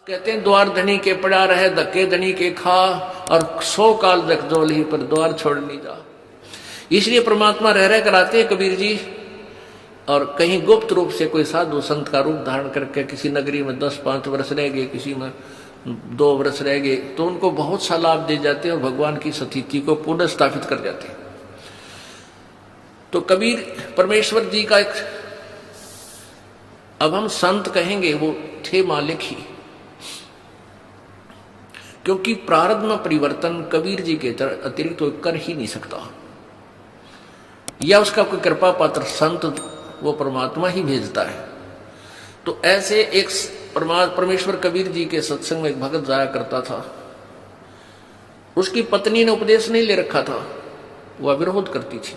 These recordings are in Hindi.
कहते हैं द्वार धनी के पड़ा रहे धक्के धनी के खा, और 100 काल तक जोली पर द्वार छोड़ नहीं जा। इसलिए परमात्मा रह कराते हैं कबीर जी। और कहीं गुप्त रूप से कोई साधु संत का रूप धारण करके किसी नगरी में 10-5 वर्ष रह गए, किसी में 2 वर्ष रह गए, तो उनको बहुत सा लाभ दे जाते हैं और भगवान की स्थिति को पुनः स्थापित कर जाते हैं। तो कबीर परमेश्वर जी का एक, अब हम संत कहेंगे, वो थे मालिक ही, क्योंकि प्रारब्ध में परिवर्तन कबीर जी के अतिरिक्त तो कर ही नहीं सकता, या उसका कोई कृपा पात्र संत वो परमात्मा ही भेजता है। तो ऐसे एक परमेश्वर कबीर जी के सत्संग में एक भगत जाया करता था। उसकी पत्नी ने उपदेश नहीं ले रखा था, वह विरोध करती थी,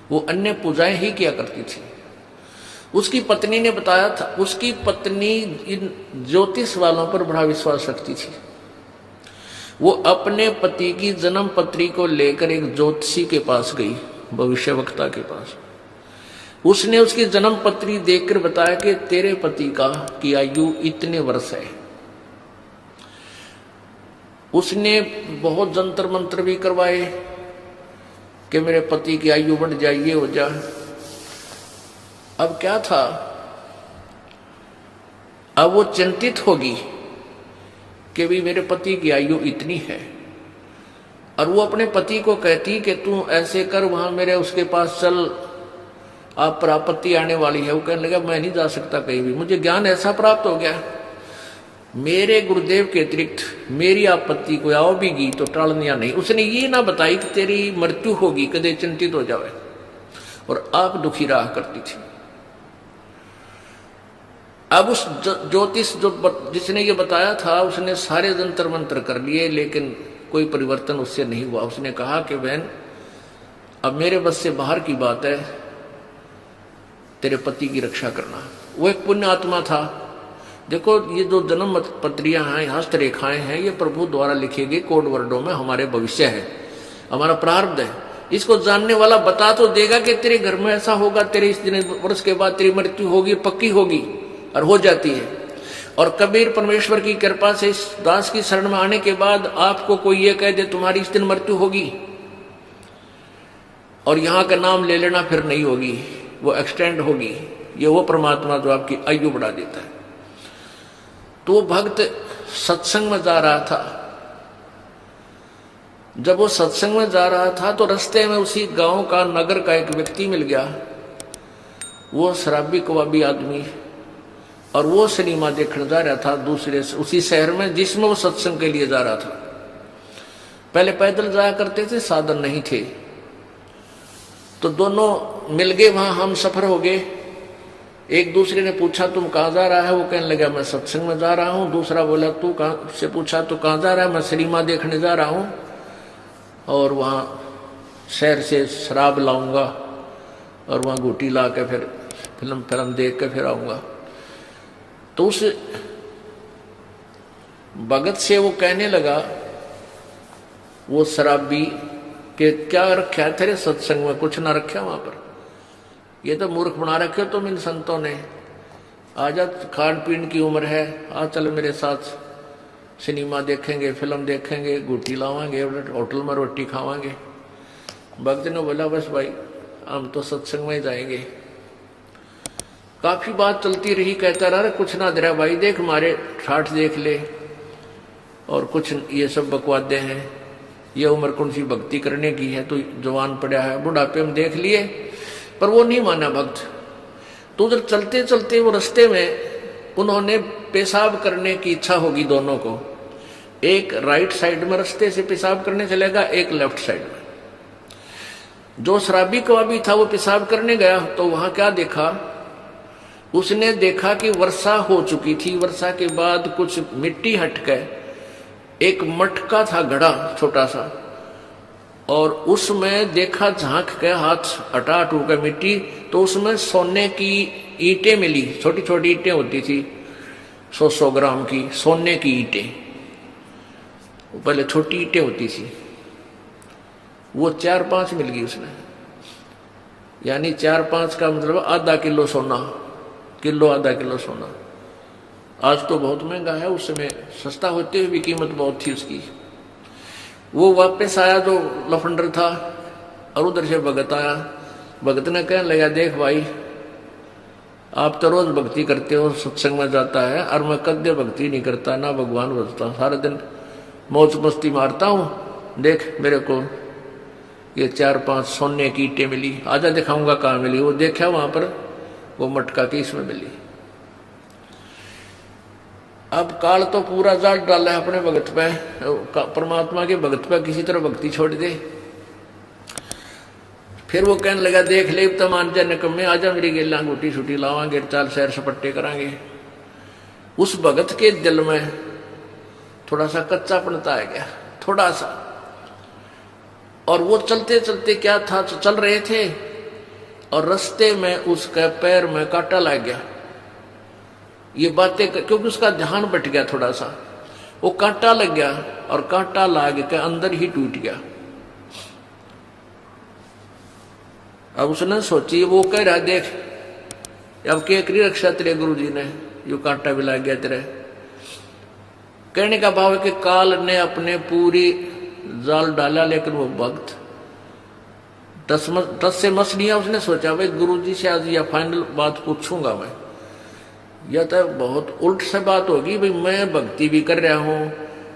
वो अन्य पूजाएं ही किया करती थी। उसकी पत्नी ने बताया था, उसकी पत्नी इन ज्योतिष वालों पर बड़ा विश्वास रखती थी। वो अपने पति की जन्म पत्री को लेकर एक ज्योतिषी के पास गई, भविष्यवक्ता के पास। उसने उसकी जन्म पत्री देखकर बताया कि तेरे पति की आयु इतने वर्ष है। उसने बहुत जंतर मंत्र भी करवाए कि मेरे पति की आयु बढ़ जाए, ये हो जाए। अब क्या था, अब वो चिंतित होगी कि भी मेरे पति की आयु इतनी है, और वो अपने पति को कहती कि तू ऐसे कर, वहां मेरे उसके पास चल, आप पर आपत्ति आने वाली है। वो कहने लगा मैं नहीं जा सकता कहीं भी, मुझे ज्ञान ऐसा प्राप्त हो गया, मेरे गुरुदेव के अतिरिक्त मेरी आपत्ति को आओ भी गी तो टालनिया नहीं। उसने ये ना बताई कि तेरी मृत्यु होगी, कदे चिंतित हो जावे, और आप दुखी रहा करती थी। अब उस ज्योतिष जिसने ये बताया था, उसने सारे जंतर मंत्र कर लिए, लेकिन कोई परिवर्तन उससे नहीं हुआ। उसने कहा कि बहन अब मेरे बस से बाहर की बात है, तेरे पति की रक्षा करना। वो एक पुण्य आत्मा था। देखो ये जो जन्म पत्रियां हैं, हस्तरेखाएं हैं, ये प्रभु द्वारा लिखे गए कोड वर्डों में हमारे भविष्य है, हमारा प्रारब्ध है। इसको जानने वाला बता तो देगा कि तेरे घर में ऐसा होगा, तेरे इस दिन वर्ष के बाद तेरी मृत्यु होगी, पक्की होगी, और हो जाती है। और कबीर परमेश्वर की कृपा से इस दास की शरण में आने के बाद आपको कोई ये कह दे तुम्हारी इस दिन मृत्यु होगी, और यहां का नाम ले लेना फिर नहीं होगी, वो एक्सटेंड होगी। ये वो परमात्मा जो आपकी आयु बढ़ा देता है। तो वो भक्त सत्संग में जा रहा था। जब वो सत्संग में जा रहा था तो रास्ते में उसी गांव का, नगर का एक व्यक्ति मिल गया। वो शराबी कबाबी आदमी, और वो सिनेमा देखने जा रहा था दूसरे उसी शहर में जिसमें वो सत्संग के लिए जा रहा था। पहले पैदल जाया करते थे, साधन नहीं थे, तो दोनों मिल गए, वहां हम सफर हो गए। एक दूसरे ने पूछा तुम कहाँ जा रहा है, वो कहने लगा मैं सत्संग में जा रहा हूँ। दूसरा बोला तू कहाँ से, पूछा तो कहाँ जा रहा है, मैं सिनेमा देखने जा रहा हूँ, और वहाँ शहर से शराब लाऊंगा, और वहाँ घूटी ला के फिर फिल्म देख के फिर आऊंगा। तो उस भगत से वो कहने लगा, वो शराबी, कि क्या रखा है तेरे सत्संग में, कुछ ना रखा वहां पर, ये तो मूर्ख बना रखे हो तुम इन संतों ने। आजा, खान पीन की उम्र है, आ चल मेरे साथ, सिनेमा देखेंगे, फिल्म देखेंगे, घूटी लावांगे, होटल में रोटी खावांगे। भक्त ने बोला बस भाई हम तो सत्संग में जाएंगे। काफी बात चलती रही, कहता रहा कुछ ना दे रहा भाई, देख हमारे ठाठ देख ले, और कुछ ये सब बकवादे हैं, ये उम्र कौन सी भक्ति करने की है, तो जवान पड़ा है, बुढ़ापे में देख लिए। पर वो नहीं माना भक्त। तो उधर चलते चलते वो रास्ते में उन्होंने पेशाब करने की इच्छा होगी दोनों को। एक राइट साइड में रास्ते से पेशाब करने चलेगा, एक लेफ्ट साइड में। जो शराबी कबाबी था वो पेशाब करने गया, तो वहां क्या देखा, उसने देखा कि वर्षा हो चुकी थी। वर्षा के बाद कुछ मिट्टी हट गए, एक मटका था घड़ा छोटा सा, और उसमें देखा झांक के हाथ हटा के मिट्टी, तो उसमें सोने की ईंटें मिली। छोटी छोटी ईंटें होती थी, 100-100 ग्राम की सोने की ईंटें, पहले छोटी ईंटें होती थी, वो 4-5 मिल गई उसमें। यानी 4-5 का मतलब आधा किलो सोना, किलो आधा किलो सोना। आज तो बहुत महंगा है, उस समय सस्ता होते हुए भी कीमत बहुत थी उसकी। वो वापस आया जो लफंडर था, और उधर से भगत आया। भगत ने कहने लगा, देख भाई, आप तो रोज भक्ति करते हो, सत्संग में जाता है, और मैं कद्य भक्ति नहीं करता, ना भगवान भजता, सारा दिन मौज मस्ती मारता हूँ। देख मेरे को ये 4-5 सोने की ईंटें मिली, आजा दिखाऊंगा कहाँ मिली। वो देखा वहां पर, वो मटका की इसमें मिली। अब काल तो पूरा जाल डाला है अपने भगत पे, परमात्मा के भगत पे किसी तरह भक्ति छोड़ दे। फिर वो कहने लगा, देख ले तो मान जा निकम्मे, आजा मेरी गेला गुटी छुटी लावांगे, चाल सैर सपट्टे करांगे। उस भगत के दिल में थोड़ा सा कच्चापनता आ गया, थोड़ा सा। और वो चलते चलते क्या था, चल रहे थे और रास्ते में उसके पैर में कांटा लग गया। ये बातें क्योंकि उसका ध्यान बट गया थोड़ा सा, वो कांटा लग गया और कांटा लाग के अंदर ही टूट गया। अब उसने सोची, वो कह रहा, देख अब क्या करी रक्षा तेरे गुरु जी ने, यो कांटा भी लग गया तेरे। कहने का भाव है कि काल ने अपने पूरी जाल डाला, लेकिन वो भक्त 10 से मस लिया। उसने सोचा, भाई गुरु जी से आज यह फाइनल बात पूछूंगा मैं, यह तो बहुत उल्ट से बात होगी। भाई मैं भक्ति भी कर रहा हूँ,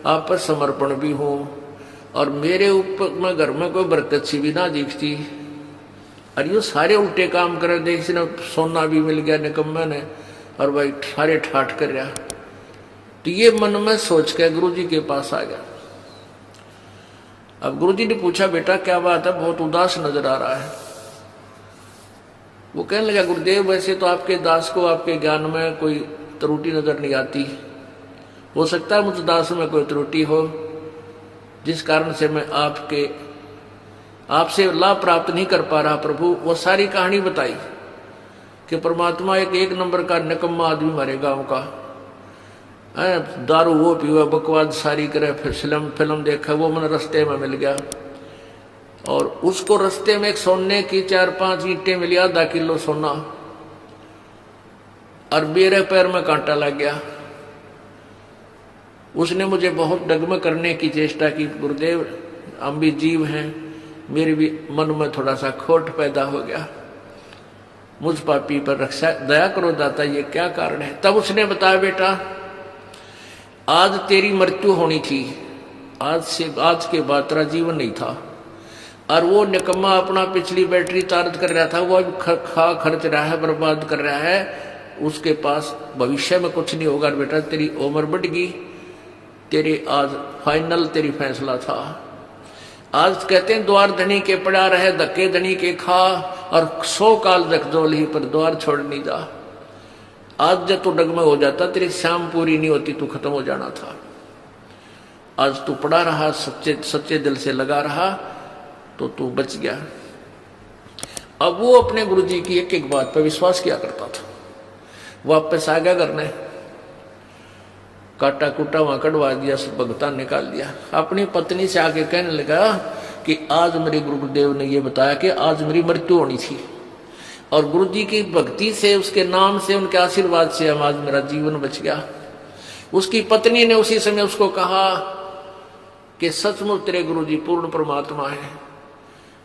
आप पर समर्पण भी हूँ, और मेरे ऊपर मैं घर में कोई बरकत सी भी ना दिखती, और ये सारे उल्टे काम कर रहे। देख ने सोना भी मिल गया निकम्मे ने, और भाई सारे ठाठ कर रहा। तो ये मन में सोच के गुरु जी के पास आ गया। अब गुरु जी ने पूछा, बेटा क्या बात है, बहुत उदास नजर आ रहा है। वो कहने लगा, गुरुदेव वैसे तो आपके दास को आपके ज्ञान में कोई त्रुटि नजर नहीं आती, हो सकता है मुझ दास में कोई त्रुटि हो, जिस कारण से मैं आपसे लाभ प्राप्त नहीं कर पा रहा। प्रभु वो सारी कहानी बताई कि परमात्मा एक नंबर का निकम्मा आदमी हमारे गांव का, दारू वो पीवा, बकवाद सारी करे, फिर फिल्म देखा, वो मैंने रास्ते में मिल गया। और उसको रास्ते में एक सोने की 4-5 ईंटें मिली, आधा किलो सोना, और मेरे पैर में कांटा लग गया। उसने मुझे बहुत डगमग करने की चेष्टा की, गुरुदेव हम भी जीव हैं, मेरे भी मन में थोड़ा सा खोट पैदा हो गया, मुझ पापी पर रक्षा दया करो दाता, ये क्या कारण है। तब उसने बताया, बेटा आज तेरी मृत्यु होनी थी, आज के बाद तेरा जीवन नहीं था। और वो निकम्मा अपना पिछली बैटरी चार्ज कर रहा था, वो अभी खर्च रहा है, बर्बाद कर रहा है, उसके पास भविष्य में कुछ नहीं होगा। बेटा तेरी उम्र बढ़ गई, तेरे आज फाइनल तेरी फैसला था। आज कहते हैं द्वार धनी के पड़ा रहे, धक्के धनी के खा, और 100 काल जगजोल ही पर द्वार छोड़ नहीं जा। आज जब तू डगमग हो जाता, तेरी शाम पूरी नहीं होती, तू खत्म हो जाना था। आज तू पड़ा रहा, सच्चे दिल से लगा रहा, तो तू बच गया। अब वो अपने गुरु जी की एक एक बात पर विश्वास किया करता था। वापस आ गया करने, काटा कुटा वहां कटवा दिया, सब भगता निकाल दिया। अपनी पत्नी से आके कहने लगा कि आज मेरे गुरुदेव ने ये बताया कि आज मेरी मृत्यु होनी थी, और गुरु जी की भक्ति से, उसके नाम से, उनके आशीर्वाद से आज मेरा जीवन बच गया। उसकी पत्नी ने उसी समय उसको कहा कि सचमुच तेरे गुरु जी पूर्ण परमात्मा है।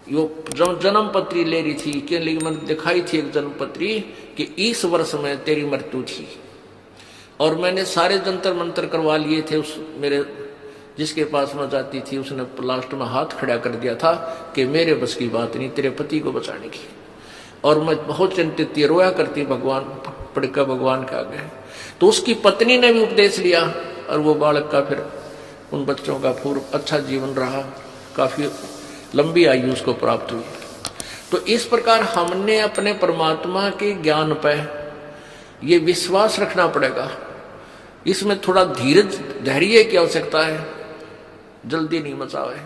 यो जन्म पत्री ले रही थी कि मैंने दिखाई थी एक जन्म पत्री कि इस वर्ष में तेरी मृत्यु थी, और मैंने सारे जंतर मंत्र करवा लिए थे। उस मेरे जिसके पास मैं जाती थी, उसने लास्ट में हाथ खड़ा कर दिया था कि मेरे बस की बात नहीं तेरे पति को बचाने की। और मैं बहुत चिंतित थी, रोया करती भगवान पड़का भगवान के आगे। तो उसकी पत्नी ने भी उपदेश लिया, और वो बालक का फिर उन बच्चों का पूर्व अच्छा जीवन रहा, काफी लंबी आयु उसको प्राप्त हुई। तो इस प्रकार हमने अपने परमात्मा के ज्ञान पर ये विश्वास रखना पड़ेगा। इसमें थोड़ा धीरज, धैर्य की आवश्यकता है, जल्दी नहीं मचावे।